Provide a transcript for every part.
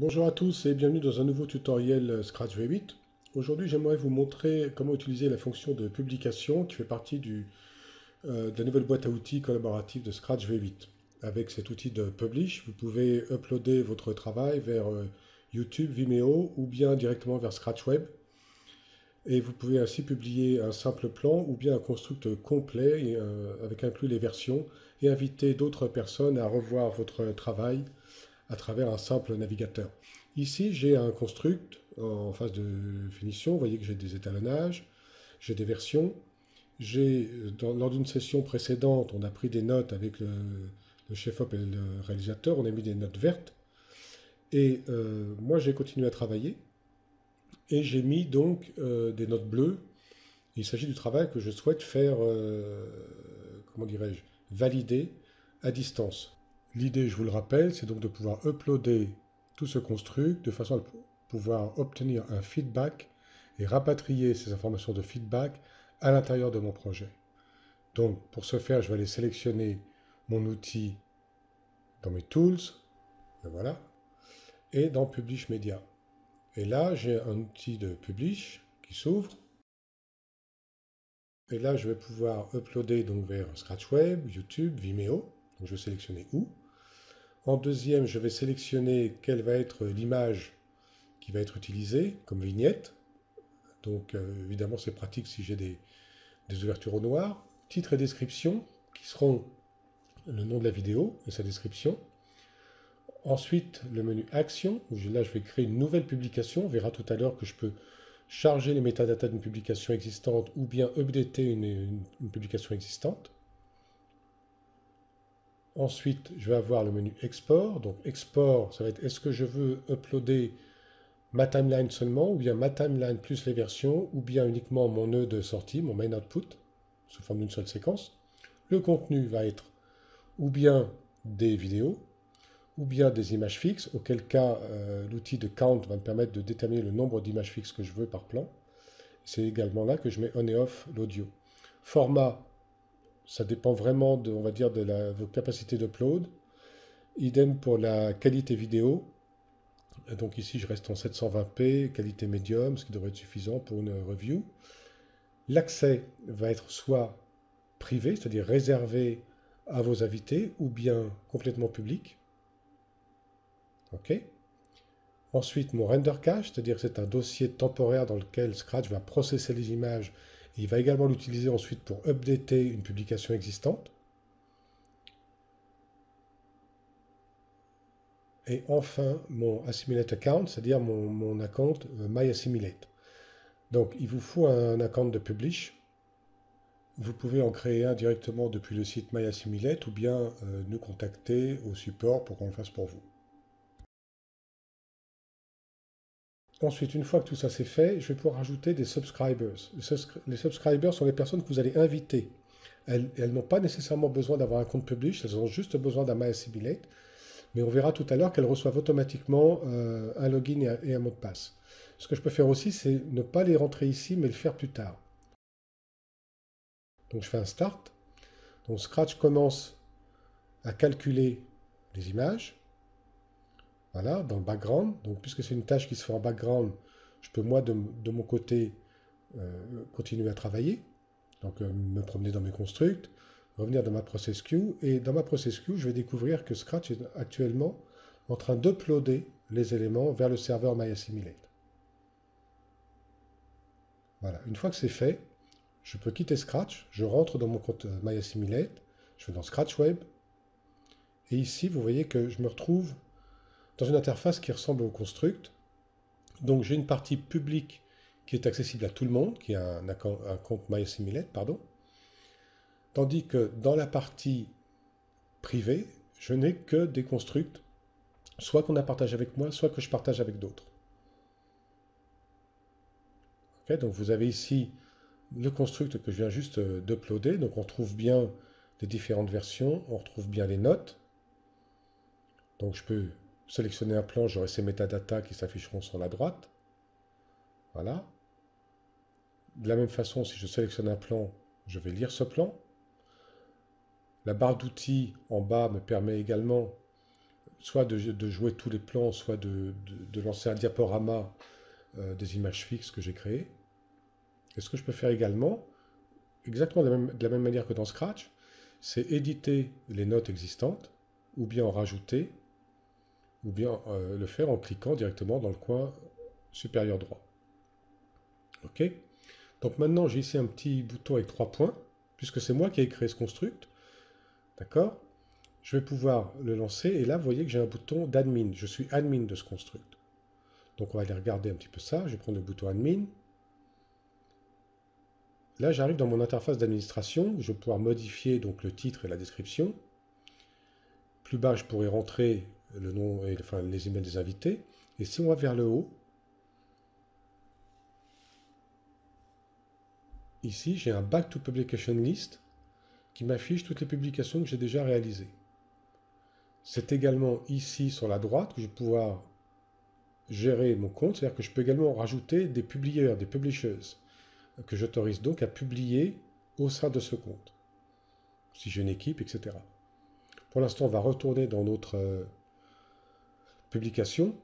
Bonjour à tous et bienvenue dans un nouveau tutoriel Scratch V8. Aujourd'hui, j'aimerais vous montrer comment utiliser la fonction de publication qui fait partie de la nouvelle boîte à outils collaborative de Scratch V8. Avec cet outil de Publish, vous pouvez uploader votre travail vers YouTube, Vimeo ou bien directement vers Scratch Web. Et vous pouvez ainsi publier un simple plan ou bien un construct complet avec inclus les versions et inviter d'autres personnes à revoir votre travail à travers un simple navigateur. Ici, j'ai un construct en phase de finition. Vous voyez que j'ai des étalonnages, j'ai des versions. Lors d'une session précédente, on a pris des notes avec le chef-op et le réalisateur. On a mis des notes vertes. Et moi, j'ai continué à travailler. Et j'ai mis donc des notes bleues. Il s'agit du travail que je souhaite faire, comment dirais-je, valider à distance. L'idée, je vous le rappelle, c'est donc de pouvoir uploader tout ce construct de façon à pouvoir obtenir un feedback et rapatrier ces informations de feedback à l'intérieur de mon projet. Donc, pour ce faire, je vais aller sélectionner mon outil dans mes Tools, et voilà, et dans Publish Media. Et là, j'ai un outil de Publish qui s'ouvre. Et là, je vais pouvoir uploader donc vers Scratch Web, YouTube, Vimeo. Donc, je vais sélectionner où. En deuxième, je vais sélectionner quelle va être l'image qui va être utilisée comme vignette. Donc évidemment, c'est pratique si j'ai des ouvertures au noir. Titre et description qui seront le nom de la vidéo et sa description. Ensuite, le menu Action, où là, je vais créer une nouvelle publication. On verra tout à l'heure que je peux charger les métadatas d'une publication existante ou bien updater une publication existante. Ensuite, je vais avoir le menu Export. Donc, Export, ça va être est-ce que je veux uploader ma timeline seulement, ou bien ma timeline plus les versions, ou bien uniquement mon nœud de sortie, mon main output, sous forme d'une seule séquence. Le contenu va être ou bien des vidéos, ou bien des images fixes, auquel cas l'outil de Count va me permettre de déterminer le nombre d'images fixes que je veux par plan. C'est également là que je mets on et off l'audio. Format, ça dépend vraiment de, on va dire, de vos capacités d'upload. Idem pour la qualité vidéo. Donc ici, je reste en 720p, qualité médium, ce qui devrait être suffisant pour une review. L'accès va être soit privé, c'est-à-dire réservé à vos invités, ou bien complètement public. OK. Ensuite, mon render cache, c'est-à-dire que c'est un dossier temporaire dans lequel Scratch va processer les images et il va également l'utiliser ensuite pour updater une publication existante. Et enfin, mon assimilate account, c'est-à-dire mon account myassimilate. Donc, il vous faut un account de publish. Vous pouvez en créer un directement depuis le site myassimilate ou bien nous contacter au support pour qu'on le fasse pour vous. Ensuite, une fois que tout ça c'est fait, je vais pouvoir ajouter des subscribers. Les subscribers sont les personnes que vous allez inviter. Elles n'ont pas nécessairement besoin d'avoir un compte publish, elles ont juste besoin d'un myassimilate. Mais on verra tout à l'heure qu'elles reçoivent automatiquement un login et un mot de passe. Ce que je peux faire aussi, c'est ne pas les rentrer ici, mais le faire plus tard. Donc je fais un start. Donc Scratch commence à calculer les images. Voilà, dans le background. Donc puisque c'est une tâche qui se fait en background, je peux moi de mon côté continuer à travailler. Donc me promener dans mes constructs, revenir dans ma process queue. Et dans ma process queue, je vais découvrir que Scratch est actuellement en train d'uploader les éléments vers le serveur myassimilate. Voilà, une fois que c'est fait, je peux quitter Scratch, je rentre dans mon compte myassimilate, je vais dans Scratch Web, et ici vous voyez que je me retrouve dans une interface qui ressemble au construct. Donc j'ai une partie publique qui est accessible à tout le monde, qui a un compte myassimilate, pardon. Tandis que dans la partie privée, je n'ai que des constructs, soit qu'on a partagé avec moi, soit que je partage avec d'autres. Okay, donc vous avez ici le construct que je viens juste d'uploader. Donc on retrouve bien les différentes versions, on retrouve bien les notes. Donc je peux sélectionner un plan, j'aurai ces métadatas qui s'afficheront sur la droite. Voilà. De la même façon, si je sélectionne un plan, je vais lire ce plan. La barre d'outils en bas me permet également soit de jouer tous les plans, soit de lancer un diaporama des images fixes que j'ai créées. Et ce que je peux faire également, exactement de la même manière que dans Scratch, c'est éditer les notes existantes, ou bien en rajouter, ou bien le faire en cliquant directement dans le coin supérieur droit. OK? Donc maintenant, j'ai ici un petit bouton avec 3 points, puisque c'est moi qui ai créé ce construct. D'accord? Je vais pouvoir le lancer, et là, vous voyez que j'ai un bouton d'admin. Je suis admin de ce construct. Donc on va aller regarder un petit peu ça. Je vais prendre le bouton admin. Là, j'arrive dans mon interface d'administration. Je vais pouvoir modifier donc le titre et la description. Plus bas, je pourrais rentrer le nom et enfin, les emails des invités. Et si on va vers le haut, ici, j'ai un Back to Publication List qui m'affiche toutes les publications que j'ai déjà réalisées. C'est également ici sur la droite que je vais pouvoir gérer mon compte, c'est-à-dire que je peux également rajouter des publieurs, des publishers, que j'autorise donc à publier au sein de ce compte, si j'ai une équipe, etc. Pour l'instant, on va retourner dans notre publication,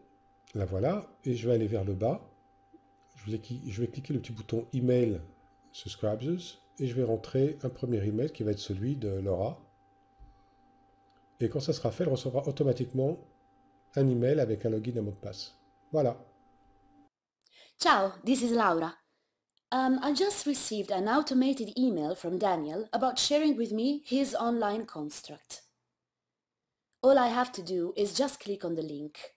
la voilà, et je vais aller vers le bas. Je vais cliquer le petit bouton Email Subscribers, et je vais rentrer un premier email qui va être celui de Laura. Et quand ça sera fait, elle recevra automatiquement un email avec un login et un mot de passe. Voilà. Ciao, this is Laura. I just received an automated email from Daniel about sharing with me his online construct. All I have to do is just click on the link.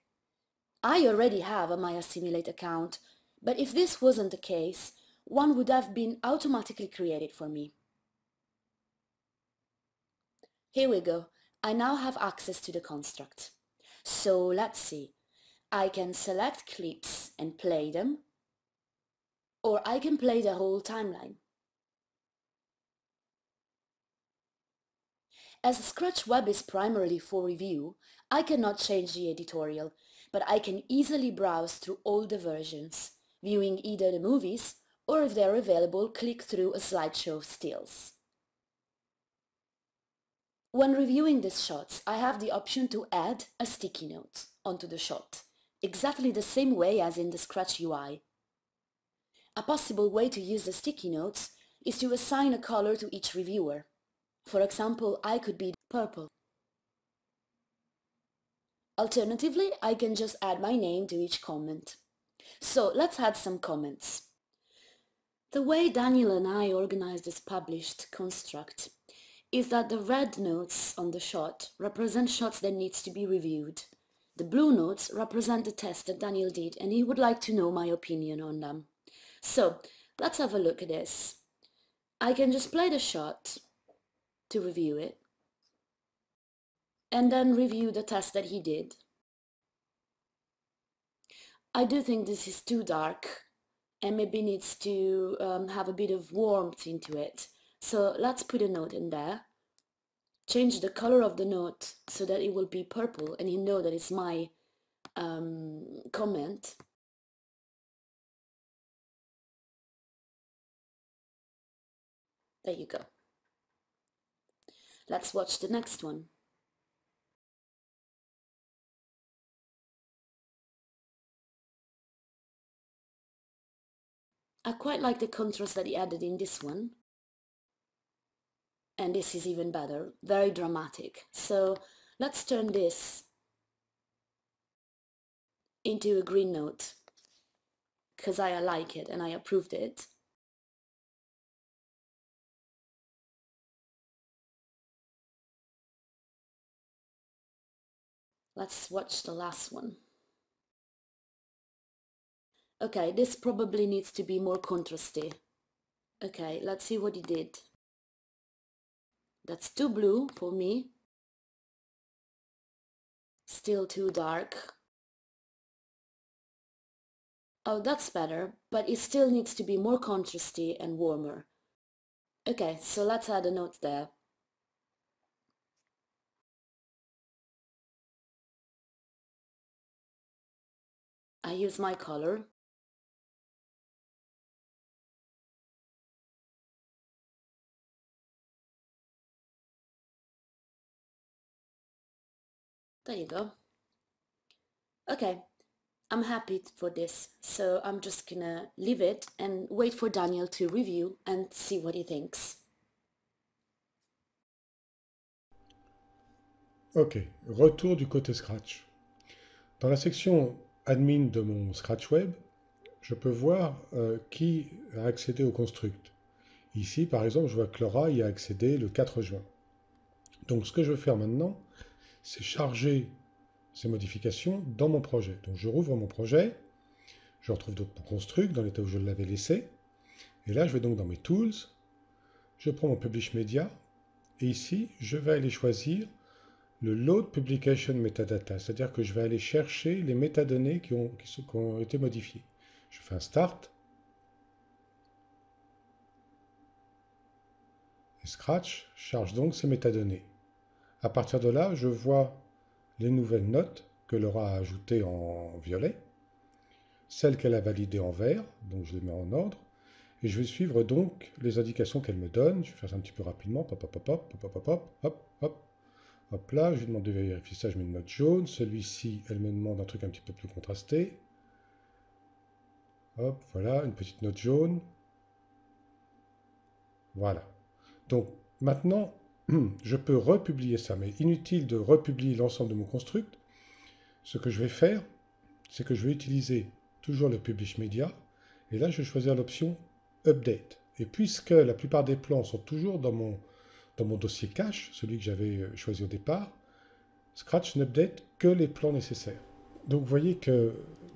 I already have a MyAssimilate account, but if this wasn't the case, one would have been automatically created for me. Here we go. I now have access to the construct. So let's see. I can select clips and play them, or I can play the whole timeline. As Scratch Web is primarily for review, I cannot change the editorial, but I can easily browse through all the versions, viewing either the movies, or if they're available, click through a slideshow of stills. When reviewing these shots, I have the option to add a sticky note onto the shot, exactly the same way as in the Scratch UI. A possible way to use the sticky notes is to assign a color to each reviewer. For example, I could be purple. Alternatively, I can just add my name to each comment. So let's add some comments. The way Daniel and I organize this published construct is that the red notes on the shot represent shots that needs to be reviewed. The blue notes represent the test that Daniel did and he would like to know my opinion on them. So let's have a look at this. I can just play the shot to review it and then review the test that he did. I do think this is too dark and maybe needs to have a bit of warmth into it. So let's put a note in there. Change the color of the note so that it will be purple and you know that it's my comment. There you go. Let's watch the next one. I quite like the contrast that he added in this one. And this is even better, very dramatic. So let's turn this into a green note because I like it and I approved it. Let's watch the last one. Okay, this probably needs to be more contrasty. Okay, let's see what he did. That's too blue for me. Still too dark. Oh, that's better, but it still needs to be more contrasty and warmer. Okay, so let's add a note there. I use my color. There you go. Okay, I'm happy for this, so I'm just gonna leave it and wait for Daniel to review and see what he thinks. Ok, retour du côté Scratch. Dans la section admin de mon Scratch Web, je peux voir qui a accédé au construct. Ici, par exemple, je vois que Laura y a accédé le 4 juin. Donc, ce que je veux faire maintenant, c'est charger ces modifications dans mon projet. Donc, je rouvre mon projet, je retrouve donc mon construct dans l'état où je l'avais laissé. Et là, je vais donc dans mes tools, je prends mon Publish Media, et ici, je vais aller choisir le Load Publication Metadata, c'est-à-dire que je vais aller chercher les métadonnées qui ont été modifiées. Je fais un Start, et Scratch charge donc ces métadonnées. À partir de là, je vois les nouvelles notes que Laura a ajoutées en violet, celles qu'elle a validées en vert, donc je les mets en ordre, et je vais suivre donc les indications qu'elle me donne. Je vais faire ça un petit peu rapidement, hop, hop, hop, hop, hop, hop, hop, hop, hop. Hop là, je lui demande de vérifier ça, je mets une note jaune. Celui-ci, elle me demande un truc un petit peu plus contrasté. Hop, voilà, une petite note jaune. Voilà. Donc maintenant, je peux republier ça, mais inutile de republier l'ensemble de mon construct. Ce que je vais faire, c'est que je vais utiliser toujours le Publish Media, et là je vais choisir l'option Update. Et puisque la plupart des plans sont toujours dans mon dossier cache, celui que j'avais choisi au départ, Scratch n'update que les plans nécessaires. Donc vous voyez que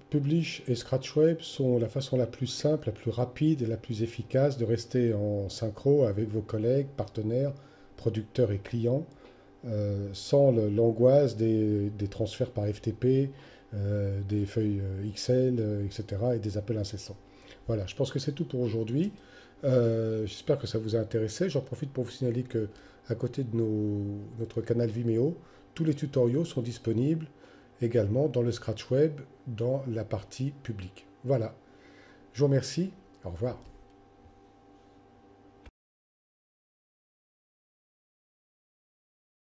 Publish et Scratch Web sont la façon la plus simple, la plus rapide et la plus efficace de rester en synchro avec vos collègues, partenaires, producteurs et clients, sans l'angoisse des transferts par FTP, des feuilles Excel, etc. et des appels incessants. Voilà, je pense que c'est tout pour aujourd'hui. J'espère que ça vous a intéressé. J'en profite pour vous signaler que à côté de notre canal Vimeo, tous les tutoriaux sont disponibles également dans le Scratch Web, dans la partie publique. Voilà. Je vous remercie. Au revoir.